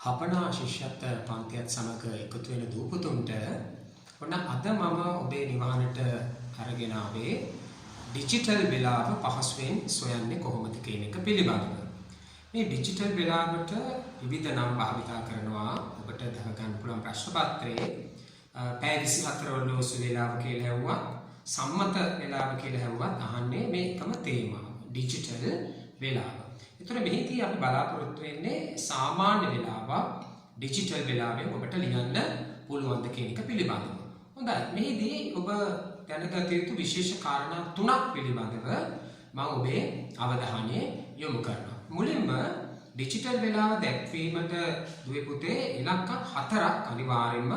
හපනා ශිෂ්‍යත්ව පන්තියත් සමග එකතු වෙන දූපතුන්ට ඔන්න අද මම ඔබේ නිවහනට අරගෙන ආවේ ඩිජිටල් වෙලාව පහසුවෙන් සොයන්නේ කොහොමද කියන එක පිළිබඳව. මේ ඩිජිටල් වෙලාවට විවිධ නම් භාවිතා කරනවා. ඔබට දහ ගන්න පුළුවන් ප්‍රශ්න පත්‍රයේ පැය 24 ඔරලෝසු වෙලාව කියලා හැවුවා, සම්මත වෙලාව කියලා හැවුවත් අහන්නේ මේ එකම තේමාව ඩිජිටල් වෙලාව. එතකොට මෙහිදී අපි බලාපොරොත්තු වෙන්නේ සාමාන්‍ය වෙලාව ඩිජිටල් වෙලාවෙන් ඔබට ලියන්න පුළුවන්ද කියන එක පිළිබඳව. හොඳයි. මෙහිදී ඔබ දැනගත යුතු විශේෂ කාරණා තුනක් පිළිබඳව මම ඔබේ අවධානය යොමු කරනවා. මුලින්ම ඩිජිටල් වෙලාව දැක්වීමට දුවේ පුතේ ඉලක්ක 4ක් අනිවාර්යයෙන්ම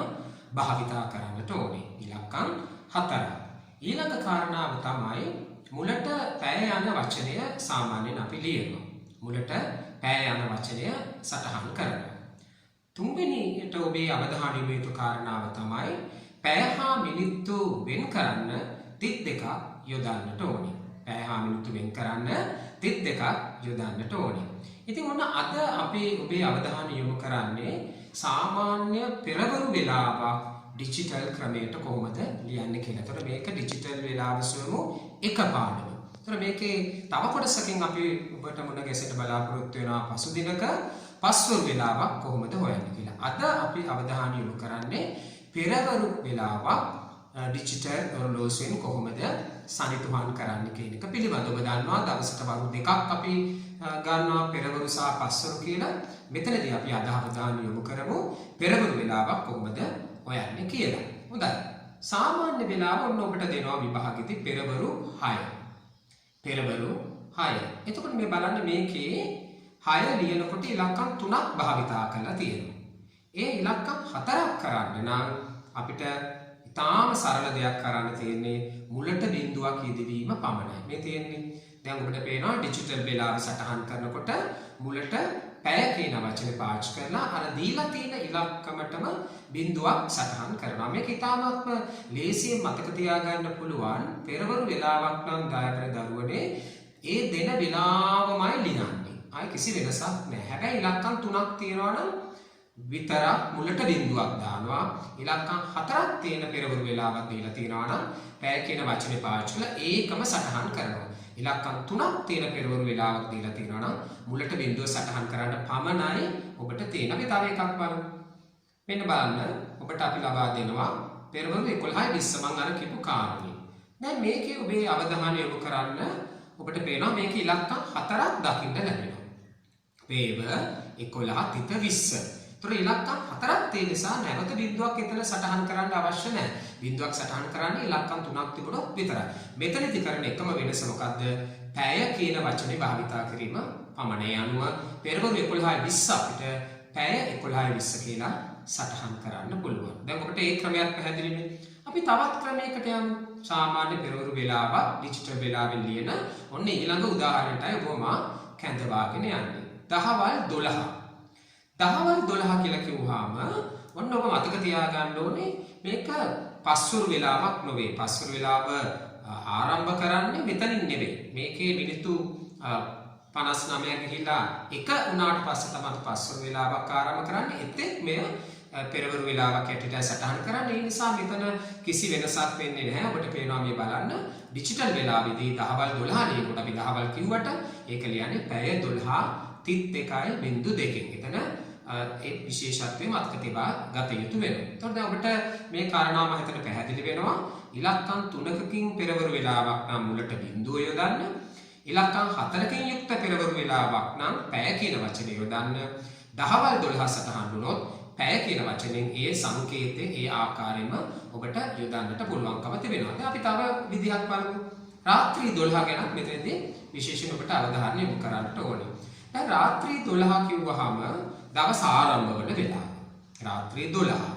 භාවිතා කරන්නට ඕනේ. ඉලක්කම් 4ක්. ඊළඟ කාරණාව තමයි මුලට පැය යන වචනය සාමාන්‍යයෙන් අපි ලියනවා. මුලට පැය යන වචනය සටහන් කරනවා. තුන්වෙනිට ඔබේ අවධානය යොමු යුතු කාරණාව තමයි පැය හා මිනිත්තු වෙන් කරන්න 32ක් යොදන්නට ඕනේ. පැය හා මිනිත්තු වෙන් කරන්න 32ක් යොදන්නට ඕනේ. ඉතින් ඔන්න අද අපි ඔබේ අවධානය යොමු කරන්නේ සාමාන්‍ය පෙරවරු වෙලාවක් ඩිජිටල් ක්‍රමයට කොහොමද ලියන්නේ කියලා. ඒතකොට මේක ඩිජිටල් වෙලාව සොයමු එකපාරටම. ඒතකොට මේකේ තව කොටසකින් අපි ඔබට මුණ ගැසෙන්න බලාපොරොත්තු වෙනවා පසුදිනක පස්වරු වෙලාවක් කොහොමද හොයන්නේ කියලා. අද අපි අවධානය යොමු කරන්නේ පෙරවරු වෙලාවක් ඩිජිටල් ඔරලෝසුවෙන් කොහොමද සනිටුහන් කරන්න කියන එක පිළිබඳව. ඔබ දන්නවා දවසට වරු දෙකක් අපි ගන්නවා පෙරවරු සහ පස්වරු කියලා. මෙතනදී අපි අද අවධානය යොමු කරමු පෙරවරු වෙලාවක් කොහොමද හොයන්නේ කියලා. හොඳයි. සාමාන්‍ය වෙලාව ඔන්න ඔබට දෙනවා විභාගෙදී පෙරවරු 6. පෙරවරු 6. එතකොට මේ බලන්න මේකේ 6 ලියනකොට ඉලක්කම් 3ක් භාවිතා කරලා තියෙනවා. ඒ ඉලක්කම් 4ක් කරන්න නම් අපිට ඉතාම සරල දෙයක් කරන්න තියෙන්නේ මුලට බිඳුවක් යෙදවීම පමණයි. මේ තියෙන්නේ දැන් ඔබට පේනවා ඩිජිටල් වෙලාව සටහන් කරනකොට මුලට පැය කියන වචනේ පාවිච්චි කරලා අර දීලා තියෙන ඉලක්කමටම බිඳුවක් සටහන් කරනවා. මේක ඉතාමත්ම ලේසියෙන් මතක තියාගන්න පුළුවන්. පෙරවරු වෙලාවක් නම් දායකර දරුවනේ ඒ දෙන වෙලාවමයි ලියන්නේ. ආයි කිසි වෙනසක් නැහැ. හැබැයි ඉලක්කම් 3ක් තියෙනවා නම් විතරක් මුලට බිඳුවක් දානවා. ඉලක්කම් 4ක් තියෙන පෙරවරු වෙලාවක් දීලා තියෙනවා නම් පැය කියන වචනේ පාවිච්චි කරලා ඒකම සටහන් කරනවා. ඉලක්කම් 3ක් තියෙන පෙරවරු වෙලාවක් දීලා තියෙනවා නම් මුලට බිඳුව සටහන් කරන්න පමණයි ඔබට තියෙන. අපි තව එකක් බලමු. මෙන්න බලන්න ඔබට අපි ලබා දෙනවා පෙරවරු 11:20 මම අර කියපු කාරණේ. දැන් මේකේ ඔබේ අවධානය යොමු කරන්න ඔබට පේනවා මේකේ ඉලක්කම් 4ක් දකින්න ලැබෙනවා. වේව 11:20. ඒතර ඉලක්කම් 4ක් තියෙන නිසා නැවත බිඳුවක් එතන සටහන් කරන්න අවශ්‍ය නැහැ. බිඳුවක් සටහන් කරන්නේ ඉලක්කම් 3ක් තිබුණොත් විතරයි. මෙතනදි කරන එකම වෙනස මොකද්ද? පැය කියන වචනේ භාවිතා කිරීම පමණයි. අනුව පෙරවරු 11:20 අපිට පැය 11:20 කියලා සටහන් කරන්න පුළුවන්. දැන් ඔබට ඒ ක්‍රමයක් පැහැදිලිනේ. අපි තවත් ක්‍රමයකට යමු. සාමාන්‍ය පෙරවරු වෙලාවක් ඩිජිටල් වෙලාවෙන් ලියන ඔන්න ඊළඟ උදාහරණයටයි ඔබ මා කැඳවාගෙන යන්නේ. දහවල් 12. දහවල් 12 කියලා කිව්වහම ඔන්න ඔබ මතක තියාගන්න ඕනේ මේක පස්වරු වෙලාවක් නෙවෙයි. පස්වරු වෙලාව ආරම්භ කරන්නේ මෙතනින් නෙවෙයි. මේකේ මිනිත්තු 59 ගිහිලා එක උනාට පස්සේ තමයි පස්වරු වෙලාවක් ආරම්භ කරන්නේ. එතෙක් මෙය පෙරවරු වෙලාවක් ඇටියට සටහන් කරන්නේ. ඒ නිසා මෙතන කිසි වෙනසක් වෙන්නේ නැහැ. ඔබට පේනවා මේ බලන්න ඩිජිටල් වෙලාවේදී දහවල් 12 ලියනකොට අපි දහවල් කිව්වට ඒක ලියන්නේ පැය 12:31.2. එතන ඒ විශේෂත්වය මතක තිබා ගත යුතු වෙනවා. එතකොට දැන් ඔබට මේ කාරණාව මම හිතට පැහැදිලි වෙනවා. ඉලක්කම් 3කකින් පෙරවරු වෙලාවක් නම් මුලට බිඳුව යොදන්න. ඉලක්කම් 4කින් යුක්ත පෙරවරු වෙලාවක් නම් පැය කියන වචනේ යොදන්න. දහවල් 12 සටහන් වුණොත් පැය කියන වචනෙන් ඒ සංකේතයේ ඒ ආකාරයෙන්ම ඔබට යොදන්නට පුළුවන්කම තිබෙනවා. දැන් අපි තව විදිහක් බලමු. රාත්‍රී 12 ගැන මෙතනදී විශේෂයෙන් ඔබට අවධානය යොමු කරන්නට ඕනේ. දැන් රාත්‍රී 12 කිව්වහම දවස් ආරම්භ වන වෙලාව. රාත්‍රී 12.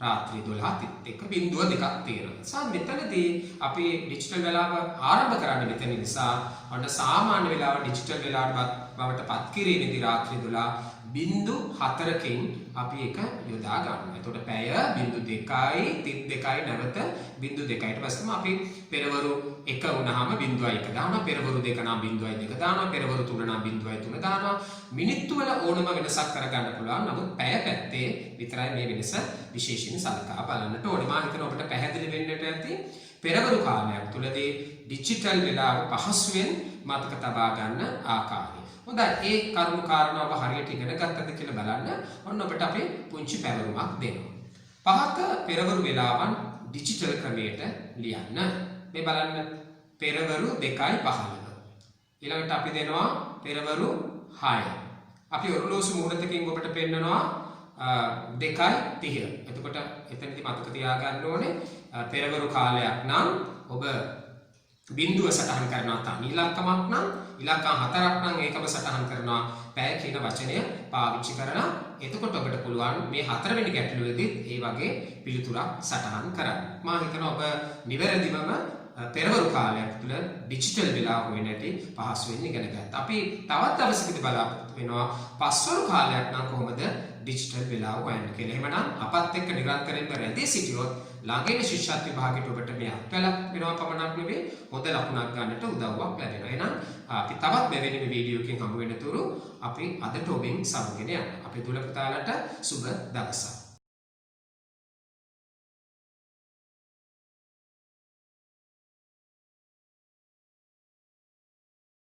රාත්‍රී 12:01.2ක් තියෙනවා. සා මෙතනදී අපි ඩිජිටල් වෙලාව ආරම්භ කරන්නේ මෙතන නිසා ඔන්න සාමාන්‍ය වෙලාව ඩිජිටල් වෙලාවට බවට පත් කිරීමේදී රාත්‍රී 12:04කින් අපි එක යොදා ගන්නවා. එතකොට පැය 0.2යි 32යි නැවත 0.2යි. ඊට පස්සේම අපි පෙරවරු 1 වුණාම 0.1 දානවා. පෙරවරු 2 නම් 0.2 දානවා. පෙරවරු 3 නම් 0.3 දානවා. මිනිත්තු වල ඕනම වෙනසක් කරගන්න පුළුවන්. නමුත් පැය පැත්තේ විතරයි මේ වෙනස විශේෂයෙන් සලකා බලන්නට ඕනේ. මම හිතනවා ඔබට පැහැදිලි වෙන්නට ඇති. පෙරවරු කාලයක් තුලදී ඩිජිටල් වෙලාව පහසුවෙන් මතක තබා ගන්න ආකාරය. හොඳයි, ඒ කරුණු කාරණාව හරියට ඉගෙන ගත්තද කියලා බලන්න ඔන්න ඔබට අපි පුංචි පැවරුමක් දෙනවා. පහත පෙරවරු වෙලාවන් ඩිජිටල් ක්‍රමයට ලියන්න. මේ බලන්න පෙරවරු 2:15. ඊළඟට අපි දෙනවා පෙරවරු 6. අපි ඔරලෝසු මුහුණතකින් ඔබට පෙන්නනවා 2:30. එතකොට එතනදී මතක තියාගන්න ඕනේ පෙරවරු කාලයක් නම් ඔබ බිඳුව සටහන් කරනවා තනි ඉලක්කමක් නම් ඉලක්කම් 4ක් නම් ඒකම සටහන් කරනවා පැය කියන වචනය පාවිච්චි කරලා. එතකොට ඔබට පුළුවන් මේ 4 වෙනි ගැටලුවේදී ඒ වගේ පිළිතුරක් සටහන් කරන්න. මම හිතනවා ඔබ නිවැරදිවම පෙරවරු කාලයක් තුළ ඩිජිටල් වෙලාව හොයන්නට පහසුවෙන් ඉගෙන ගත්තා. අපි තවත් දවසකදී බලාපොරොත්තු වෙනවා පස්වරු කාලයක් නම් කොහොමද ඩිජිටල් වෙලාව හොයන්නේ කියලා. එහෙමනම් අපත් එක්ක නිරන්තරයෙන්ම රැඳී සිටියොත් ළඟින ශිෂ්‍යත්ව විභාගයට ඔබට මේ අත්වැලක් වෙනවා පමණක් නෙවෙයි හොඳ ලකුණක් ගන්නට උදව්වක් ලැබෙනවා. එහෙනම් අපි තවත් මෙවැනි වීඩියෝ එකකින් හමු වෙනතුරු අපි අදට ඔබෙන් සමුගෙන යනවා. අපේ දුල පුතාලට සුබ දවසක්.